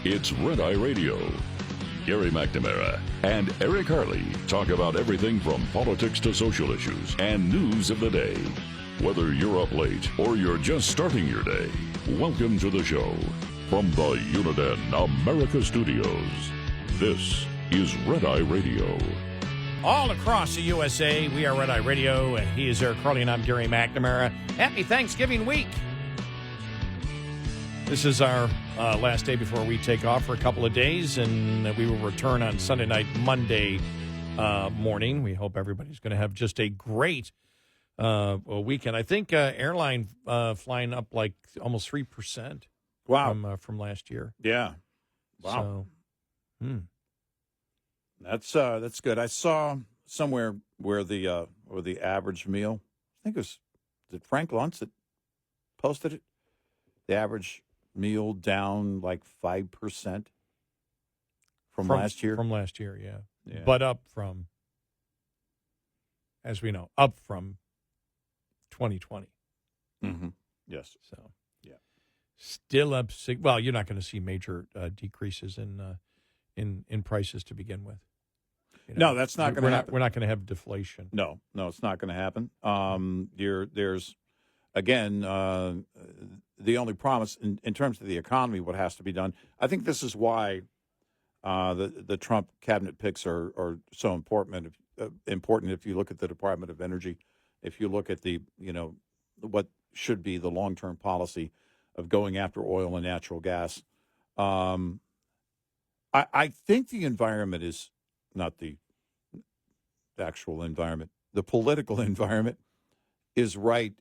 It's Red Eye Radio. Gary McNamara and Eric Harley talk about everything from politics to social issues and news of the day. Whether you're up late or you're just starting your day, welcome to the show. From the Uniden America Studios, this is Red Eye Radio. All across the USA, we are Red Eye Radio. He is Eric Harley, and I'm Gary McNamara. Happy Thanksgiving week. This is our last day before we take off for a couple of days, and we will return on Sunday night, Monday morning. We hope everybody's going to have just a great weekend. I think airline flying up like almost 3%. Wow. From last year. Yeah. Wow. So, That's good. I saw somewhere where the average meal, I think was it Frank Luntz that posted it? The average meal down like 5% from last year. From last year, yeah. But up from, as we know, up from 2020. Mm-hmm. Yes. So, yeah. Still up. Well, you're not going to see major decreases in prices to begin with. No, that's not going to happen. We're not going to have deflation. No, it's not going to happen. There's again, the only promise in terms of the economy, what has to be done. I think this is why the Trump cabinet picks are so important. Important if you look at the Department of Energy, if you look at the what should be the long-term policy of going after oil and natural gas. I think the environment is not the actual environment. The political environment is right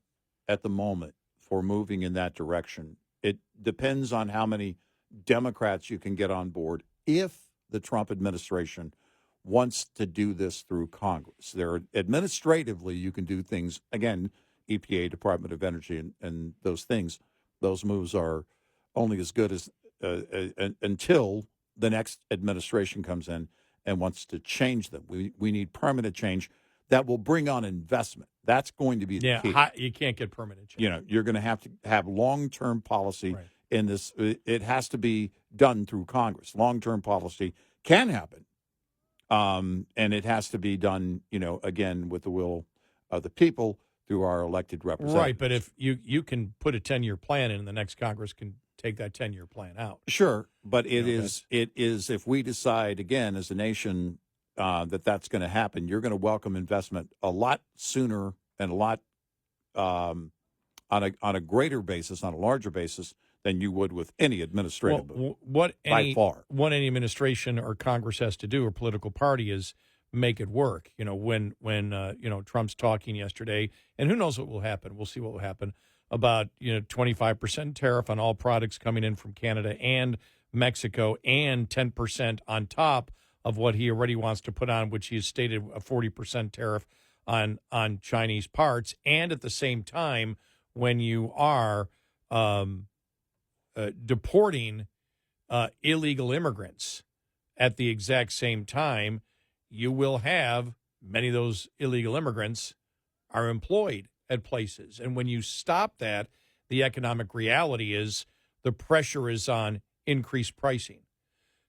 at the moment for moving in that direction. It depends on how many Democrats you can get on board if the Trump administration wants to do this through Congress. Administratively, you can do things, again, EPA, Department of Energy, and those things. Those moves are only as good as until the next administration comes in and wants to change them. We need permanent change that will bring on investment. That's going to be the key. You can't get permanent change. You're going to have long-term policy in this. It has to be done through Congress. Long-term policy can happen, and it has to be done, again, with the will of the people through our elected representatives. Right, but if you can put a 10-year plan in, and the next Congress can take that 10-year plan out. Sure, but it is if we decide, again, as a nation, that's going to happen, you're going to welcome investment a lot sooner and a lot on a greater basis, on a larger basis, than you would with any administrative move, by far. What any administration or Congress has to do, or political party, is make it work. When Trump's talking yesterday, and who knows what will happen. We'll see what will happen about 25% tariff on all products coming in from Canada and Mexico, and 10% on top of what he already wants to put on, which he has stated a 40% tariff on Chinese parts. And at the same time, when you are deporting illegal immigrants at the exact same time, you will have many of those illegal immigrants are employed at places. And when you stop that, the economic reality is the pressure is on increased pricing.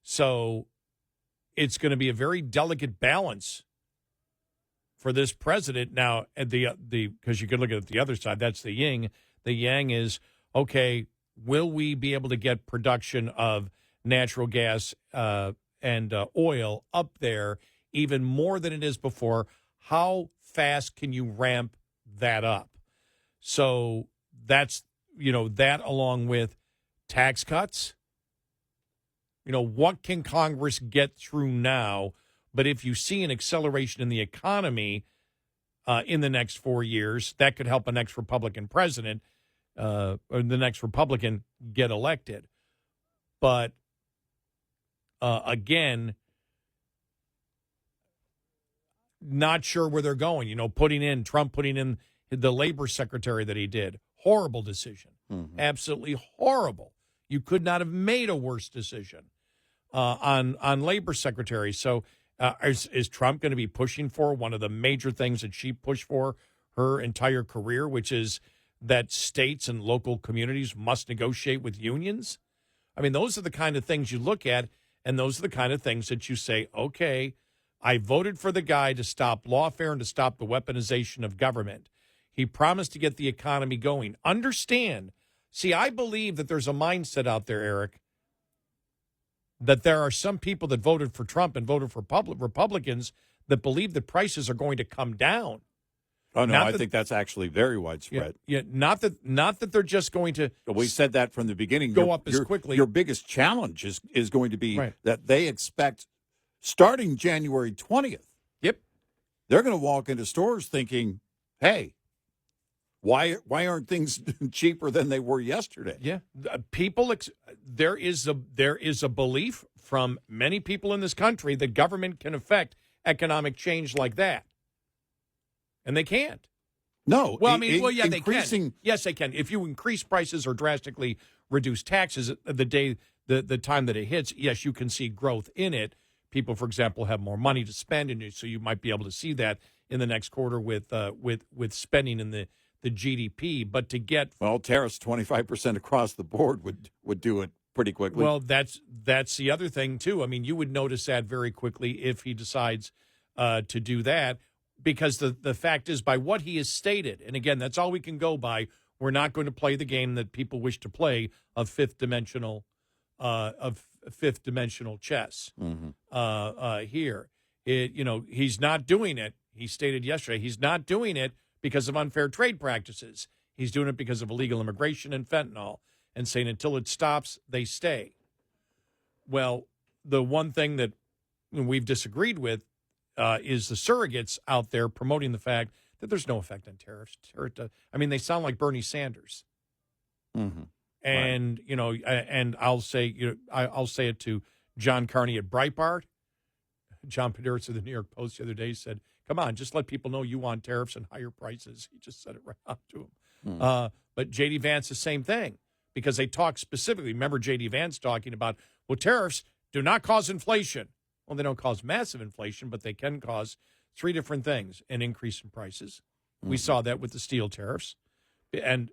So it's going to be a very delicate balance for this president. Now, at the because you could look at it the other side, that's the yin. The yang is, okay, will we be able to get production of natural gas and oil up there even more than it is before? How fast can you ramp that up? So that's, that along with tax cuts. What can Congress get through now? But if you see an acceleration in the economy in the next 4 years, that could help a next Republican president or the next Republican get elected. But again, not sure where they're going. Trump putting in the labor secretary that he did. Horrible decision. Mm-hmm. Absolutely horrible. You could not have made a worse decision on labor secretary. So is Trump going to be pushing for one of the major things that she pushed for her entire career, which is that states and local communities must negotiate with unions? I mean, those are the kind of things you look at, and those are the kind of things that you say, okay, I voted for the guy to stop lawfare and to stop the weaponization of government. He promised to get the economy going. Understand. See, I believe that there's a mindset out there, Eric, that there are some people that voted for Trump and voted for Republicans that believe that prices are going to come down. Oh, no, I think that's actually very widespread. Yeah, not that they're just going to. We said that from the beginning. Go up as quickly. Your biggest challenge is going to be that they expect, starting January 20th, Yep. they're going to walk into stores thinking, hey, why aren't things cheaper than they were yesterday? Yeah, there is a belief from many people in this country that government can affect economic change like that, and they can't. No. Well, they can. Yes, they can. If you increase prices or drastically reduce taxes the time that it hits, yes, you can see growth in it. People, for example, have more money to spend, and so you might be able to see that in the next quarter with spending in the GDP. But to get tariffs 25% across the board would do it pretty quickly. Well, that's the other thing too. I mean, you would notice that very quickly if he decides to do that, because the fact is, by what he has stated, and again, that's all we can go by. We're not going to play the game that people wish to play of fifth dimensional chess. Here. He's not doing it. He stated yesterday he's not doing it because of unfair trade practices. He's doing it because of illegal immigration and fentanyl, and saying until it stops, they stay. Well, the one thing that we've disagreed with is the surrogates out there promoting the fact that there's no effect on tariffs. They sound like Bernie Sanders. Mm-hmm. And, and I'll say it to John Carney at Breitbart. John Podesta of the New York Post the other day said, come on, just let people know you want tariffs and higher prices. He just said it right out to him. But J.D. Vance, the same thing, because they talk specifically. Remember J.D. Vance talking about, tariffs do not cause inflation. Well, they don't cause massive inflation, but they can cause three different things: an increase in prices. Mm-hmm. We saw that with the steel tariffs. And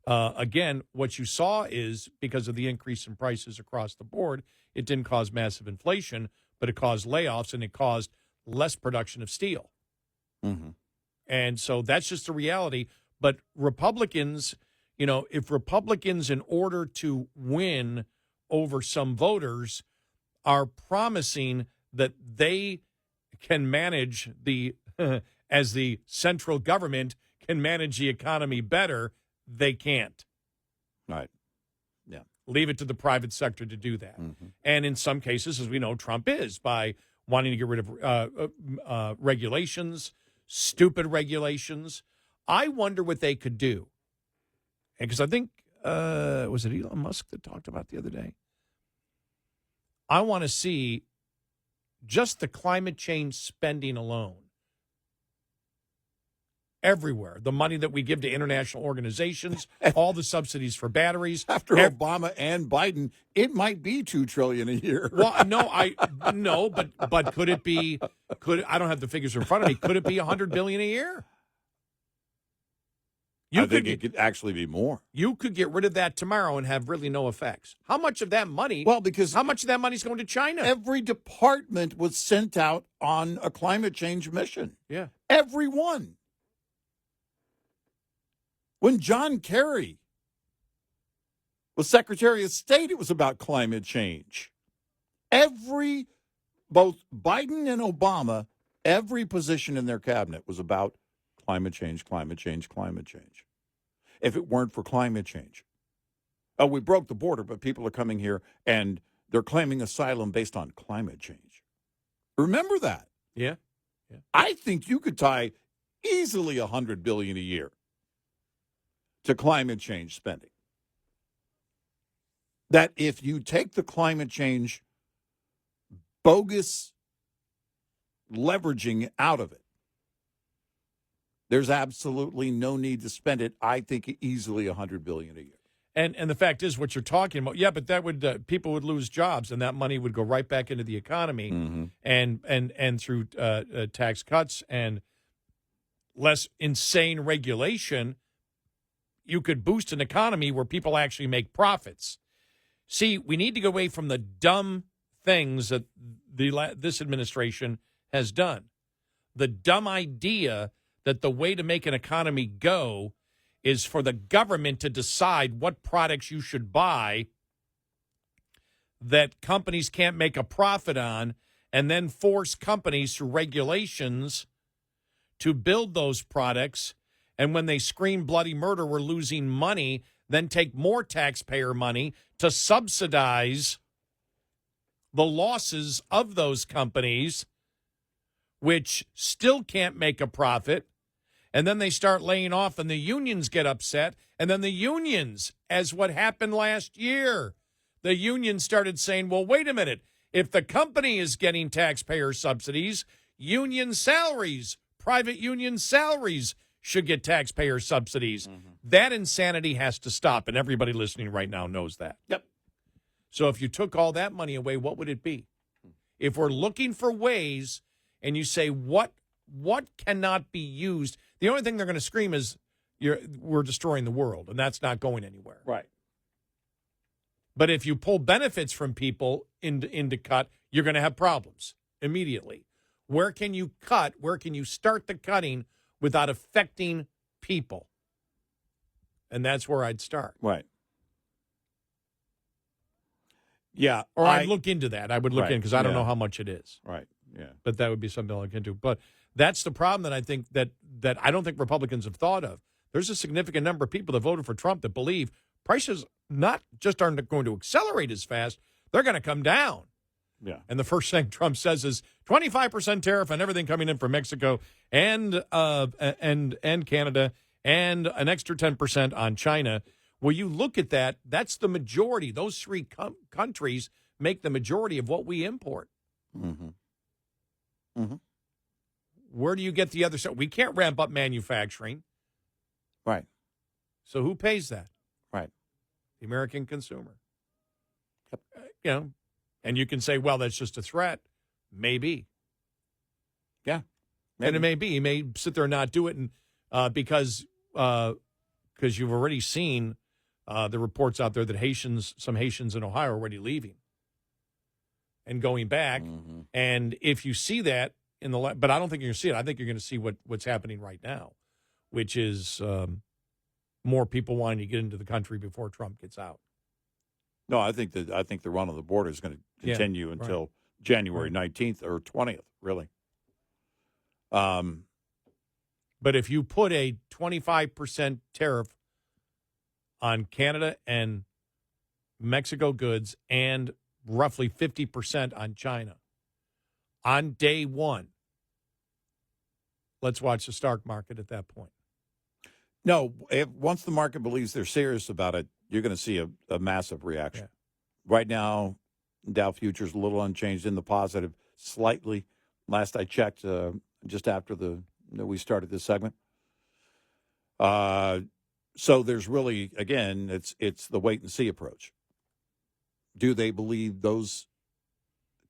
again, what you saw is, because of the increase in prices across the board, it didn't cause massive inflation, but it caused layoffs and it caused less production of steel. Mm-hmm. And so that's just a reality. But Republicans, if Republicans, in order to win over some voters, are promising that they can manage as the central government can manage the economy better, they can't. Right. Yeah. Leave it to the private sector to do that. Mm-hmm. And in some cases, as we know, Trump is, by wanting to get rid of regulations, stupid regulations. I wonder what they could do. And because I think, was it Elon Musk that talked about the other day? I want to see just the climate change spending alone. Everywhere. The money that we give to international organizations, all the subsidies for batteries. After Obama and Biden, it might be $2 trillion a year. Well, but could it be, I don't have the figures in front of me. Could it be $100 billion a year? I think it could actually be more. You could get rid of that tomorrow and have really no effects. How much of that money? Well, because how much of that money is going to China? Every department was sent out on a climate change mission. Yeah. Every one. When John Kerry was Secretary of State, it was about climate change. Both Biden and Obama, every position in their cabinet was about climate change, climate change, climate change. If it weren't for climate change. We broke the border, but people are coming here and they're claiming asylum based on climate change. Remember that. Yeah. I think you could tie easily $100 billion a year to climate change spending. That if you take the climate change bogus leveraging out of it, there's absolutely no need to spend it. I think easily $100 billion a year. And the fact is, what you're talking about, but that would people would lose jobs, and that money would go right back into the economy, mm-hmm. and through tax cuts and less insane regulation, you could boost an economy where people actually make profits. See, we need to go away from the dumb things that this administration has done. The dumb idea that the way to make an economy go is for the government to decide what products you should buy that companies can't make a profit on, and then force companies through regulations to build those products. And when they scream bloody murder, we're losing money, then take more taxpayer money to subsidize the losses of those companies, which still can't make a profit. And then they start laying off and the unions get upset. And then the unions, as what happened last year, the unions started saying, well, wait a minute. If the company is getting taxpayer subsidies, union salaries, private union salaries should get taxpayer subsidies. Mm-hmm. That insanity has to stop, and everybody listening right now knows that. Yep. So if you took all that money away, what would it be? If we're looking for ways and you say what cannot be used, the only thing they're going to scream is we're destroying the world, and that's not going anywhere. Right. But if you pull benefits from people into cut, you're going to have problems immediately. Where can you cut? Where can you start the cutting without affecting people? And that's where I'd start. Right. Yeah. Or I'd look into that. I would look in because I don't know how much it is. Right. Yeah. But that would be something to look into. But that's the problem that I think that I don't think Republicans have thought of. There's a significant number of people that voted for Trump that believe prices not just aren't going to accelerate as fast, they're going to come down. Yeah. And the first thing Trump says is 25% tariff on everything coming in from Mexico and Canada and an extra 10% on China. Well, you look at that, that's the majority. Those three countries make the majority of what we import. Mm-hmm. Mm-hmm. Where do you get the other side? We can't ramp up manufacturing. Right. So who pays that? Right. The American consumer. Yep. And you can say, well, that's just a threat. Maybe. Yeah. Maybe. And it may be. You may sit there and not do it and because you've already seen the reports out there that some Haitians in Ohio are already leaving and going back. Mm-hmm. And if you see that but I don't think you're going to see it. I think you're going to see what's happening right now, which is more people wanting to get into the country before Trump gets out. No, I think the run on the border is going to continue until January 19th or 20th, really. But if you put a 25% tariff on Canada and Mexico goods and roughly 50% on China on day one, let's watch the stock market at that point. No, once the market believes they're serious about it, you're going to see a massive reaction. Yeah. Right now, Dow futures a little unchanged in the positive, slightly. Last I checked, just after we started this segment. So there's really, again, it's the wait and see approach. Do they believe those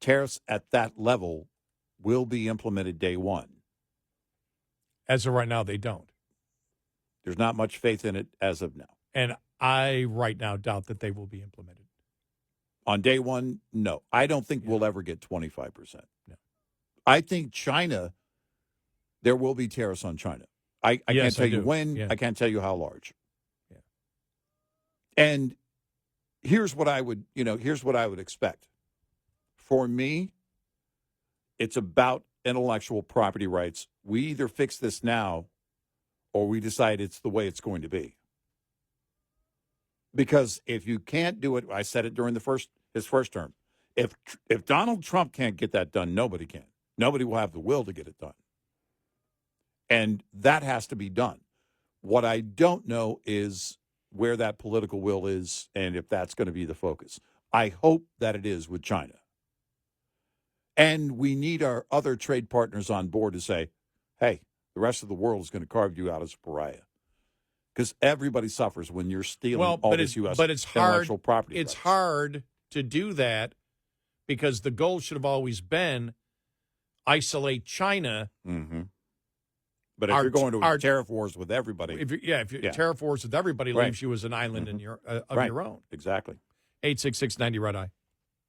tariffs at that level will be implemented day one? As of right now, they don't. There's not much faith in it as of now. And I right now doubt that they will be implemented. On day one, no. I don't think we'll ever get 25%. No. I think China, there will be tariffs on China. I can't tell you when. Yeah. I can't tell you how large. Yeah. And here's what I would expect. For me, it's about intellectual property rights. We either fix this now or we decide it's the way it's going to be. Because if you can't do it, I said it during his first term, if Donald Trump can't get that done, nobody can. Nobody will have the will to get it done. And that has to be done. What I don't know is where that political will is and if that's going to be the focus. I hope that it is with China. And we need our other trade partners on board to say, hey, the rest of the world is going to carve you out as a pariah. Because everybody suffers when you're stealing all this U.S. intellectual property. It's rights. hard to do that because the goal should have always been isolate China. Mm-hmm. But if you're going to tariff wars with everybody. Tariff wars with everybody leaves you as an island in your own. Exactly. 866-90 Red Eye.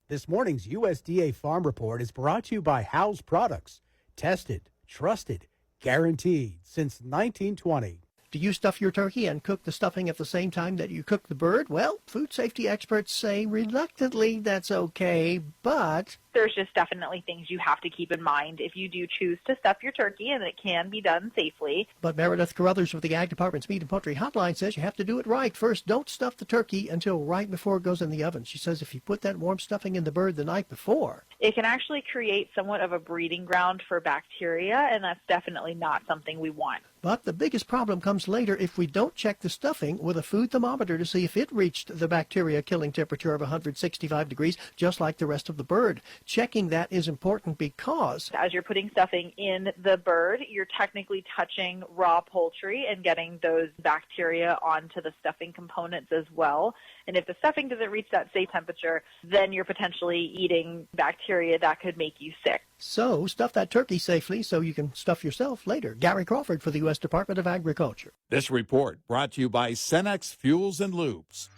This morning's USDA Farm Report is brought to you by Howe's Products. Tested, trusted, guaranteed since 1920. Do you stuff your turkey and cook the stuffing at the same time that you cook the bird? Well, food safety experts say reluctantly that's okay, but there's just definitely things you have to keep in mind if you do choose to stuff your turkey, and it can be done safely. But Meredith Carruthers with the Ag Department's Meat and Poultry Hotline says you have to do it right. First, don't stuff the turkey until right before it goes in the oven. She says if you put that warm stuffing in the bird the night before, it can actually create somewhat of a breeding ground for bacteria, and that's definitely not something we want. But the biggest problem comes later if we don't check the stuffing with a food thermometer to see if it reached the bacteria-killing temperature of 165 degrees, just like the rest of the bird. Checking that is important because as you're putting stuffing in the bird, you're technically touching raw poultry and getting those bacteria onto the stuffing components as well. And if the stuffing doesn't reach that safe temperature, then you're potentially eating bacteria that could make you sick. So stuff that turkey safely so you can stuff yourself later. Gary Crawford for the U.S. Department of Agriculture. This report brought to you by Cenex Fuels and Lubes.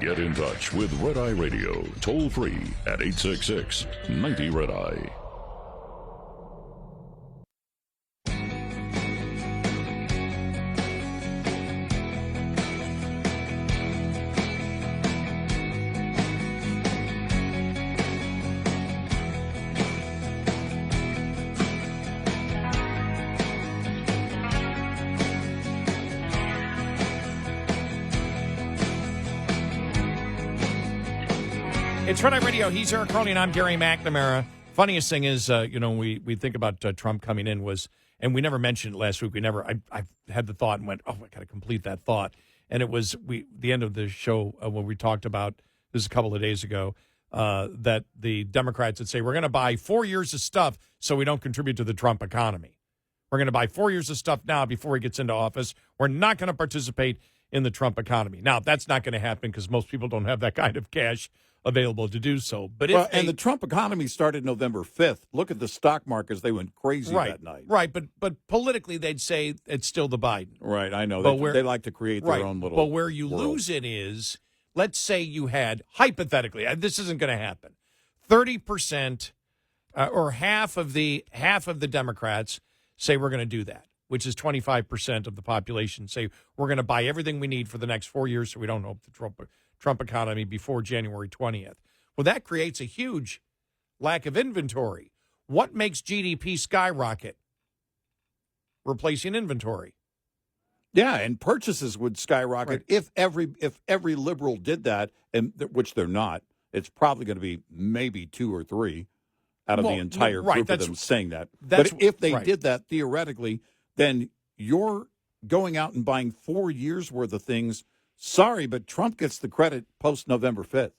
Get in touch with Red Eye Radio, toll free at 866-90 Red Eye. It's Red Eye Radio. He's Eric Harley, and I'm Gary McNamara. Funniest thing is, we think about Trump coming in and we never mentioned it last week. I had the thought and went, I got to complete that thought. And it was the end of the show when we talked about, this a couple of days ago, that the Democrats would say, we're going to buy 4 years of stuff so we don't contribute to the Trump economy. We're going to buy 4 years of stuff now before he gets into office. We're not going to participate in the Trump economy. Now, that's not going to happen because most people don't have that kind of cash available to do so. But and the Trump economy started November 5th. Look at the stock markets. They went crazy that night. Right, but politically they'd say it's still the Biden. Right, I know. But they like to create their own little But where you world. lose it is, let's say you had, hypothetically, this isn't going to happen, 30% or half of the Democrats say we're going to do that, which is 25% of the population say we're going to buy everything we need for the next 4 years so we don't hope the Trump economy before January 20th. Well, that creates a huge lack of inventory. What makes GDP skyrocket? Replacing inventory. Yeah, and purchases would skyrocket if every liberal did that, and which they're not. It's probably going to be maybe 2 or 3 out of the entire group of them saying that. But if they did that, theoretically, then you're going out and buying 4 years' worth of things. Sorry, but Trump gets the credit post-November 5th.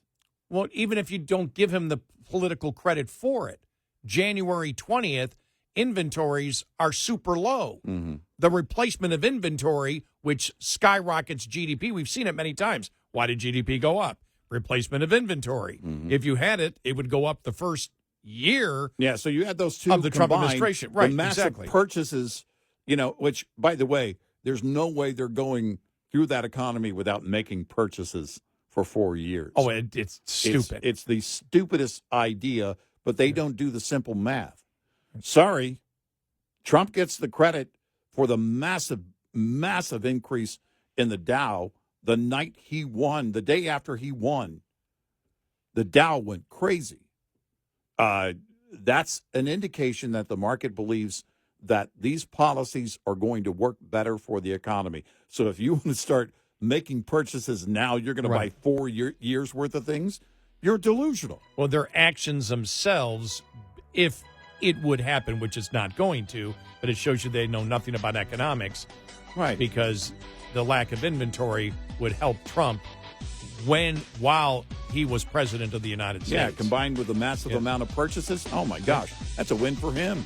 Well, even if you don't give him the political credit for it, January 20th, inventories are super low. Mm-hmm. The replacement of inventory, which skyrockets GDP, we've seen it many times. Why did GDP go up? Replacement of inventory. Mm-hmm. If you had it, it would go up the first year. Yeah, so you had those two of the Trump administration. Right, the massive purchases, which, by the way, there's no way they're going through that economy without making purchases for 4 years. Oh, it's stupid. It's the stupidest idea, but they don't do the simple math. Sorry, Trump gets the credit for the massive, massive increase in the Dow the night he won, the day after he won. The Dow went crazy. That's an indication that the market believes that these policies are going to work better for the economy. So if you want to start making purchases now, you're going to buy 4 years worth of things, you're delusional. Well, their actions themselves, if it would happen, which it's not going to, but it shows you they know nothing about economics. Right. Because the lack of inventory would help Trump while he was president of the United States. Yeah, combined with the massive amount of purchases, oh my gosh, that's a win for him.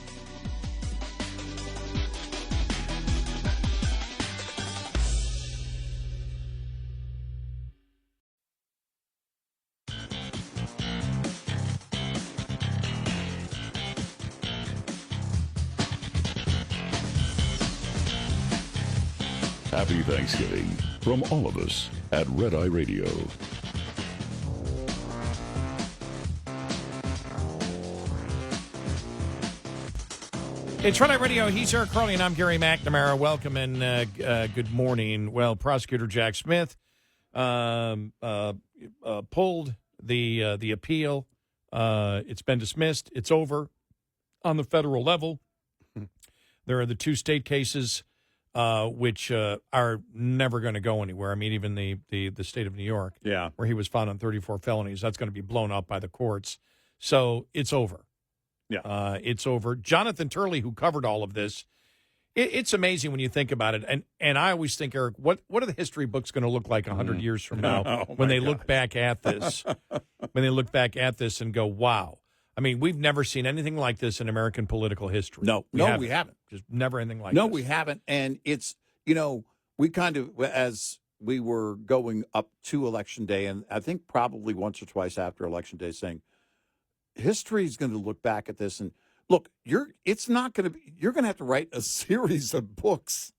Happy Thanksgiving from all of us at Red Eye Radio. It's Friday Radio. He's Eric Carley, and I'm Gary McNamara. Welcome and good morning. Well, Prosecutor Jack Smith pulled the appeal. It's been dismissed. It's over on the federal level. There are the two state cases, which are never going to go anywhere. I mean, even the state of New York, where he was found on 34 felonies, that's going to be blown up by the courts. So it's over. Yeah, it's over. Jonathan Turley, who covered all of this, it's amazing when you think about it. And I always think, Eric, what are the history books going to look like 100 years from now when they look back at this? When they look back at this and go, wow. I mean, we've never seen anything like this in American political history. We haven't. Just never anything like this. No, we haven't. And it's, we kind of, as we were going up to Election Day, and I think probably once or twice after Election Day, saying, history is going to look back at this and look, you're going to have to write a series of books,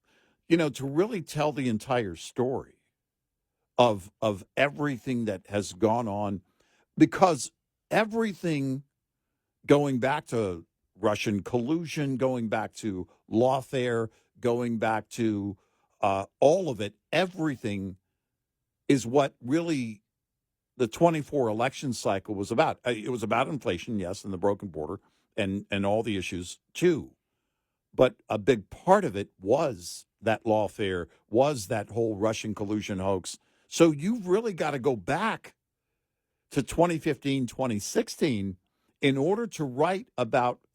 to really tell the entire story of everything that has gone on, because everything going back to Russian collusion, going back to lawfare, going back to all of it, everything is what really the 24 election cycle was about. It was about inflation, yes, and the broken border and all the issues too. But a big part of it was that lawfare, was that whole Russian collusion hoax. So you've really got to go back to 2015, 2016 in order to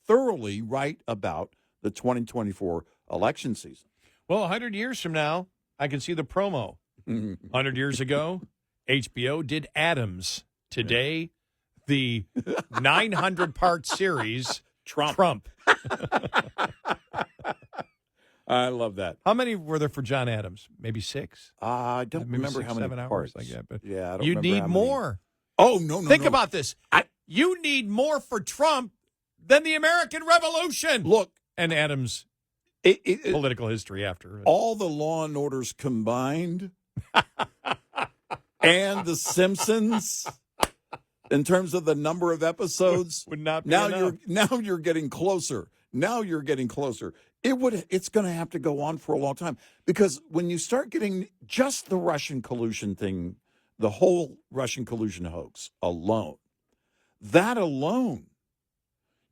thoroughly write about the 2024 election season. Well, 100 years from now, I can see the promo. 100 years ago, HBO did Adams. Today, the 900-part series, Trump. I love that. How many were there for John Adams? Maybe 6? I don't remember how many 7 parts. Like that, but yeah, I don't you remember need how more. Oh, no. Think about this. You need more for Trump than the American Revolution. Look. And Adams' political history after. All the Law and Orders combined and The Simpsons, in terms of the number of episodes, would not be now enough. you're getting closer. Now you're getting closer. It's going to have to go on for a long time, because when you start getting just the Russian collusion thing, the whole Russian collusion hoax alone,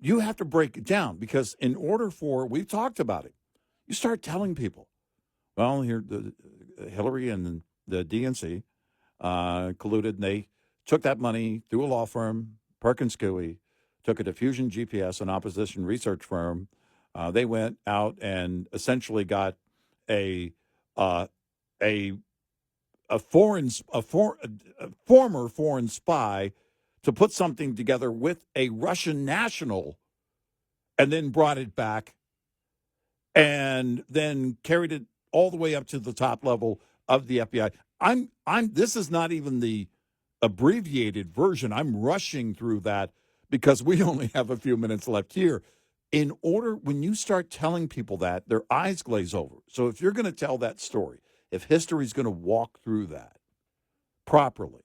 you have to break it down, because in order we've talked about it, you start telling people, well, here Hillary and the DNC colluded, and they took that money through a law firm, Perkins Coie, took it to Fusion GPS, an opposition research firm. They went out and essentially got a former foreign spy to put something together with a Russian national, and then brought it back, and then carried it all the way up to the top level of the FBI. This is not even the abbreviated version. I'm rushing through that because we only have a few minutes left here. When you start telling people that, their eyes glaze over. So if you're going to tell that story, if history is going to walk through that properly,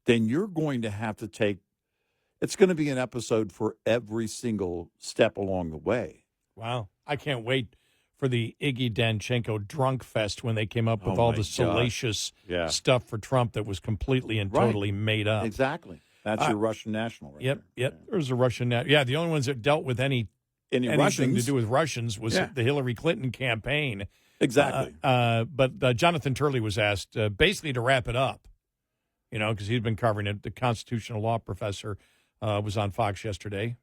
then you're going to have to it's going to be an episode for every single step along the way. Wow. I can't wait for the Iggy Danchenko drunk fest when they came up with all the salacious stuff for Trump that was completely and totally made up. Exactly. That's your Russian national right there. Yep. There's a Russian the only ones that dealt with anything to do with Russians was the Hillary Clinton campaign. Exactly. But Jonathan Turley was asked basically to wrap it up, because he'd been covering it. The constitutional law professor was on Fox yesterday.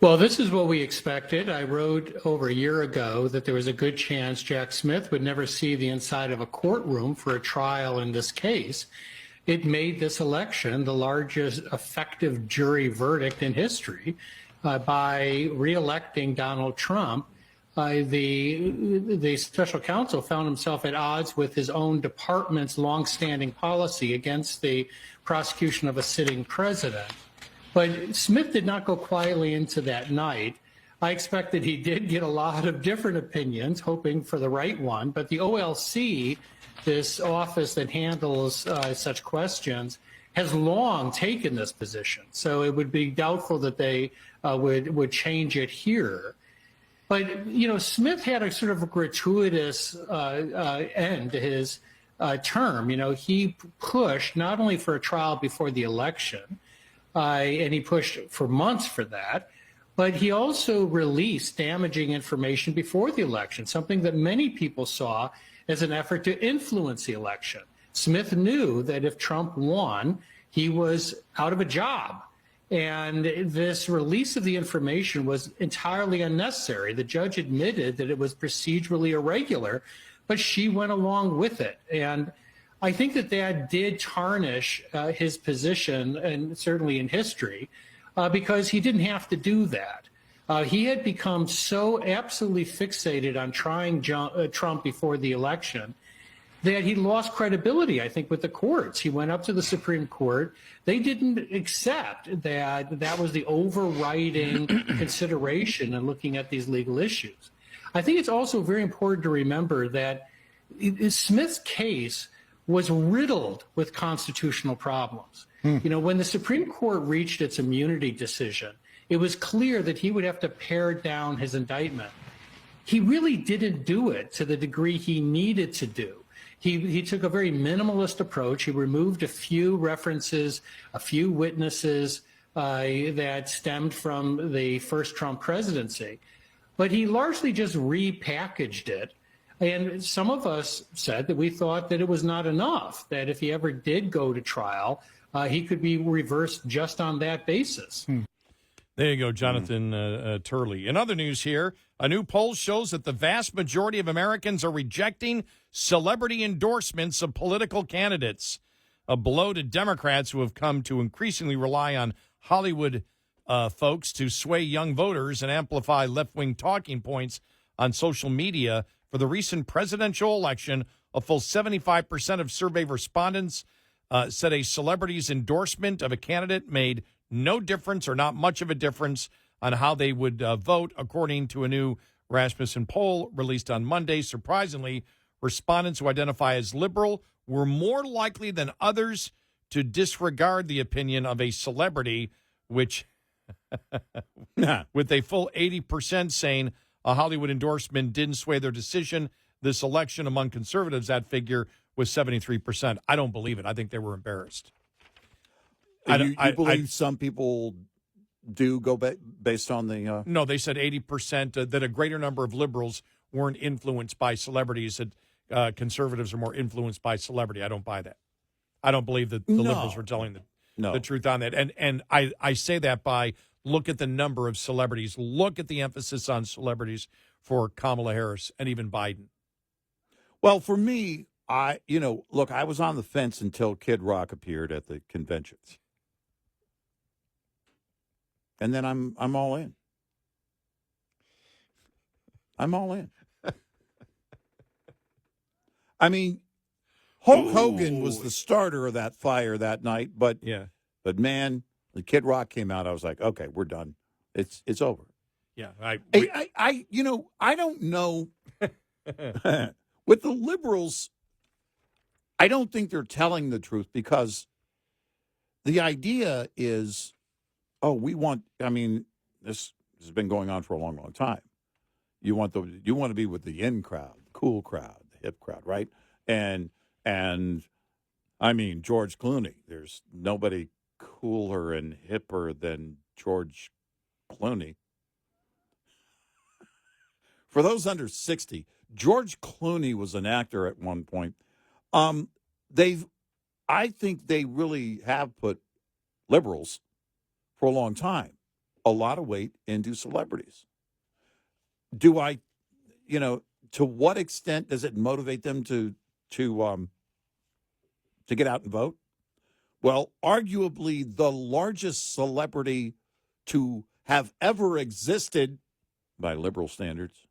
Well, this is what we expected. I wrote over a year ago that there was a good chance Jack Smith would never see the inside of a courtroom for a trial in this case. It made this election the largest effective jury verdict in history by reelecting Donald Trump. The special counsel found himself at odds with his own department's longstanding policy against the prosecution of a sitting president. But Smith did not go quietly into that night. I expect that he did get a lot of different opinions, hoping for the right one. But the OLC, this office that handles such questions, has long taken this position. So it would be doubtful that they would change it here. But, Smith had a sort of a gratuitous end to his term. He pushed not only for a trial before the election, and he pushed for months for that, but he also released damaging information before the election, something that many people saw as an effort to influence the election. Smith knew that if Trump won, he was out of a job. And this release of the information was entirely unnecessary. The judge admitted that it was procedurally irregular, but she went along with it. And I think that did tarnish his position, and certainly in history, because he didn't have to do that. He had become so absolutely fixated on trying Trump before the election that he lost credibility, I think, with the courts. He went up to the Supreme Court. They didn't accept that was the overriding consideration in looking at these legal issues. I think it's also very important to remember that Smith's case was riddled with constitutional problems. When the Supreme Court reached its immunity decision, it was clear that he would have to pare down his indictment. He really didn't do it to the degree he needed to do. He took a very minimalist approach. He removed a few references, a few witnesses that stemmed from the first Trump presidency. But he largely just repackaged it. And some of us said that we thought that it was not enough, that if he ever did go to trial, he could be reversed just on that basis. There you go, Jonathan Turley. In other news here, a new poll shows that the vast majority of Americans are rejecting celebrity endorsements of political candidates, a blow to Democrats who have come to increasingly rely on Hollywood folks to sway young voters and amplify left-wing talking points on social media. For the recent presidential election, a full 75% of survey respondents said a celebrity's endorsement of a candidate made no difference or not much of a difference on how they would vote, according to a new Rasmussen poll released on Monday. Surprisingly, respondents who identify as liberal were more likely than others to disregard the opinion of a celebrity, which with a full 80% saying a Hollywood endorsement didn't sway their decision this election. Among conservatives, that figure was 73%. I don't believe it. I think they were embarrassed. You believe some people do go based on the... No, they said 80%, that a greater number of liberals weren't influenced by celebrities, that conservatives are more influenced by celebrity. I don't buy that. I don't believe that the liberals were telling the truth on that. And I say that by look at the number of celebrities. Look at the emphasis on celebrities for Kamala Harris and even Biden. Well, for me, I was on the fence until Kid Rock appeared at the conventions. And then I'm all in. I'm all in. I mean, Hulk Hogan was the starter of that fire that night, but man, the Kid Rock came out. I was like, okay, we're done. It's over. Yeah, I don't know. With the liberals, I don't think they're telling the truth, because the idea is, this has been going on for a long, long time. You want to be with the in crowd, the cool crowd, the hip crowd, right? And I mean, George Clooney. There's nobody cooler and hipper than George Clooney. For those under 60, George Clooney was an actor at one point. I think they really have put liberals for a long time a lot of weight into celebrities. To what extent does it motivate them to get out and vote? Well, arguably the largest celebrity to have ever existed by liberal standards,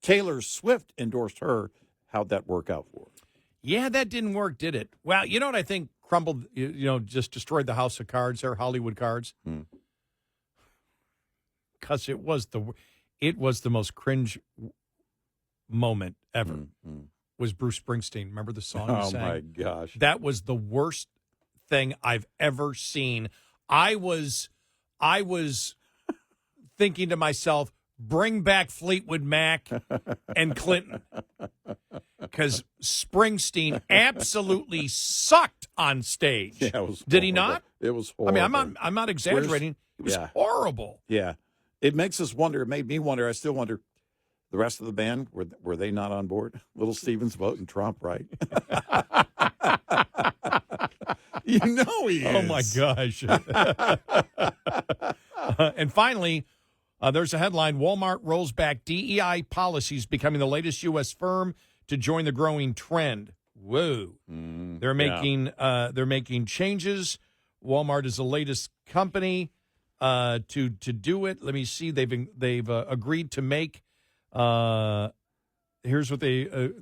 Taylor Swift, endorsed her. How'd that work out for her? Yeah, that didn't work, did it? Well, you know what I think crumbled, just destroyed the house of cards there, Hollywood cards? Because it was the most cringe moment ever. Was Bruce Springsteen. Remember the song he sang? Oh, my gosh. That was the worst thing I've ever seen. I was thinking to myself, bring back Fleetwood Mac and Clinton. Because Springsteen absolutely sucked on stage. Yeah, it was Did he horrible. not? It was horrible. I mean, I'm not exaggerating. It was horrible. Yeah. It makes us wonder. It made me wonder. I still wonder, the rest of the band, were they not on board? Little Steven's voting Trump, right? You know he is. Oh, my gosh. And finally, there's a headline: Walmart rolls back DEI policies, becoming the latest U.S. firm to join the growing trend. Whoa. They're making changes. Walmart is the latest company to do it. Let me see. They've agreed to make. Here's what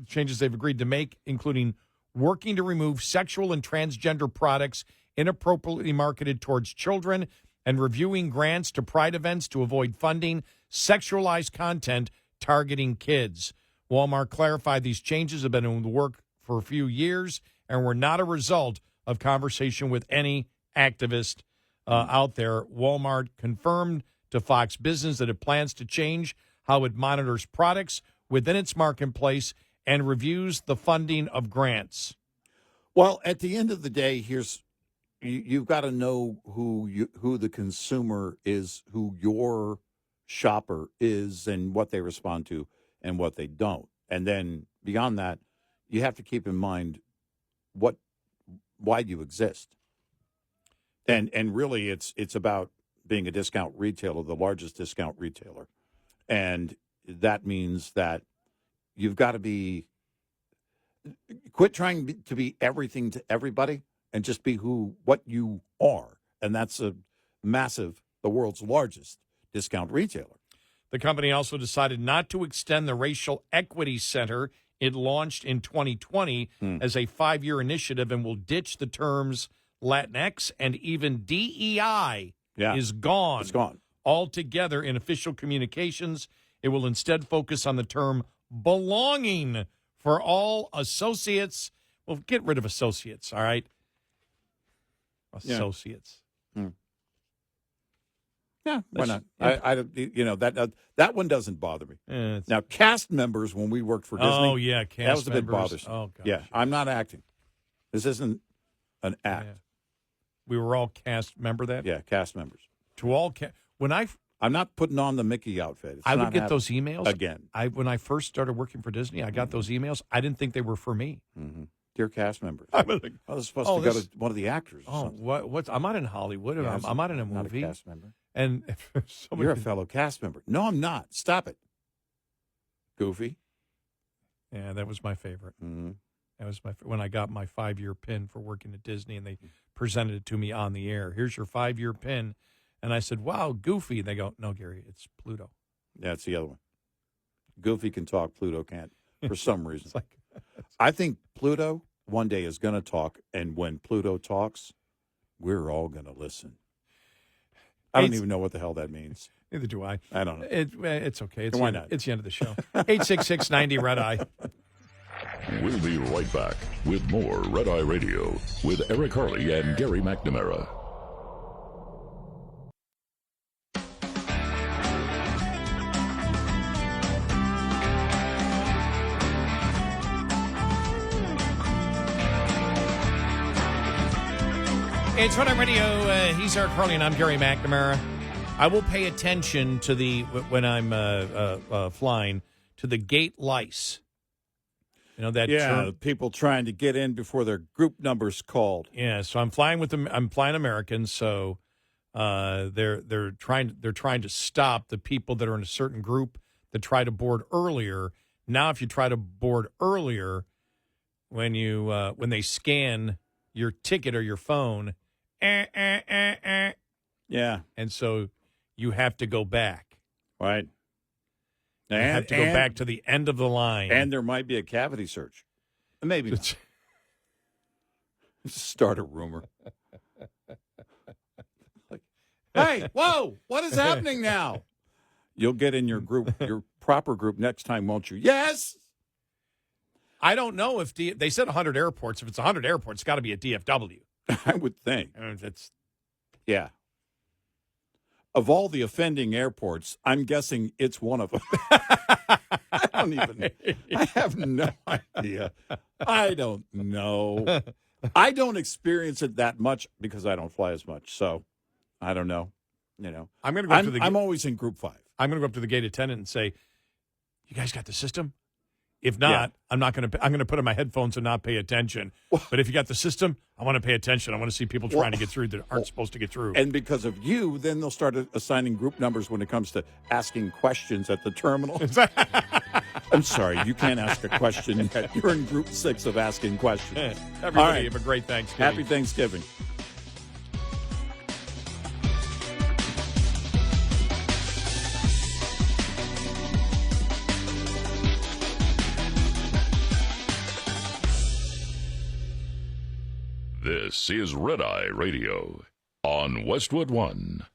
changes they've agreed to make, including working to remove sexual and transgender products inappropriately marketed towards children, and reviewing grants to pride events to avoid funding sexualized content targeting kids. Walmart clarified these changes have been in the work for a few years and were not a result of conversation with any activist out there. Walmart confirmed to Fox Business that it plans to change how it monitors products within its marketplace and reviews the funding of grants. Well, at the end of the day, you've got to know who the consumer is, who your shopper is, and what they respond to and what they don't. And then beyond that, you have to keep in mind why you exist. And really, it's about being a discount retailer, the largest discount retailer, and that means that you've got to quit trying to be everything to everybody and just be what you are. And that's the world's largest discount retailer. The company also decided not to extend the Racial Equity Center it launched in 2020 as a 5-year initiative, and will ditch the terms Latinx and even DEI is gone. It's gone. Altogether in official communications. It will instead focus on the term belonging for all associates. Well, get rid of associates, all right? Associates. Yeah, why not? That one doesn't bother me. Now, cast members, when we worked for Disney, oh yeah, cast that was a bit members. bothersome. Oh gosh. Yeah, I'm not acting. This isn't an act. Yeah. We were all cast. Remember that? Yeah, cast members. To all I'm not putting on the Mickey outfit. I would get those emails again. When I first started working for Disney, I got those emails. I didn't think they were for me. Mm-hmm. Dear cast members. I was like, I was supposed to go to one of the actors. Or something. What's? I'm not in Hollywood. Yeah, I'm not in a not movie. A cast member. And you're a fellow cast member. No, I'm not. Stop it. Goofy. Yeah, that was my favorite. Mm-hmm. That was when I got my 5-year pin for working at Disney, and they presented it to me on the air. Here's your 5-year pin. And I said, wow, Goofy. And they go, no, Gary, it's Pluto. Yeah, it's the other one. Goofy can talk, Pluto can't, for some reason. I think Pluto one day is going to talk, and when Pluto talks, we're all going to listen. I don't even know what the hell that means. Neither do I. I don't know. It's okay. Why not? It's the end of the show. 866-90 Red Eye. We'll be right back with more Red Eye Radio with Eric Harley and Gary McNamara. It's Red Eye Radio. He's Eric Harley, and I'm Gary McNamara. I will pay attention to when I'm flying, to the gate lice. You know that term? People trying to get in before their group number's called. Yeah, so I'm flying with them. I'm flying American, so they're trying to stop the people that are in a certain group that try to board earlier. Now, if you try to board earlier, when they scan your ticket or your phone, yeah, and so you have to go back. Right. You have to go back to the end of the line. And there might be a cavity search. Maybe. Start a rumor. Hey, whoa, what is happening now? You'll get in your group, your proper group next time, won't you? Yes. I don't know if they said 100 airports. If it's 100 airports, it's got to be a DFW. I would think. I mean, yeah. of all the offending airports, I'm guessing it's one of them. I have no idea. I don't know. I don't experience it that much because I don't fly as much. So I don't know. I'm going to go up to the I'm always in group 5. I'm going to go up to the gate attendant and say, "You guys got the system? If not, I'm not going to. I'm going to put on my headphones and not pay attention. But if you got the system, I want to pay attention. I want to see people trying to get through that aren't supposed to get through. And because of you, then they'll start assigning group numbers when it comes to asking questions at the terminal. I'm sorry, you can't ask a question yet. You're in group 6 of asking questions. Everybody have a great Thanksgiving. Happy Thanksgiving. This is Red Eye Radio on Westwood One.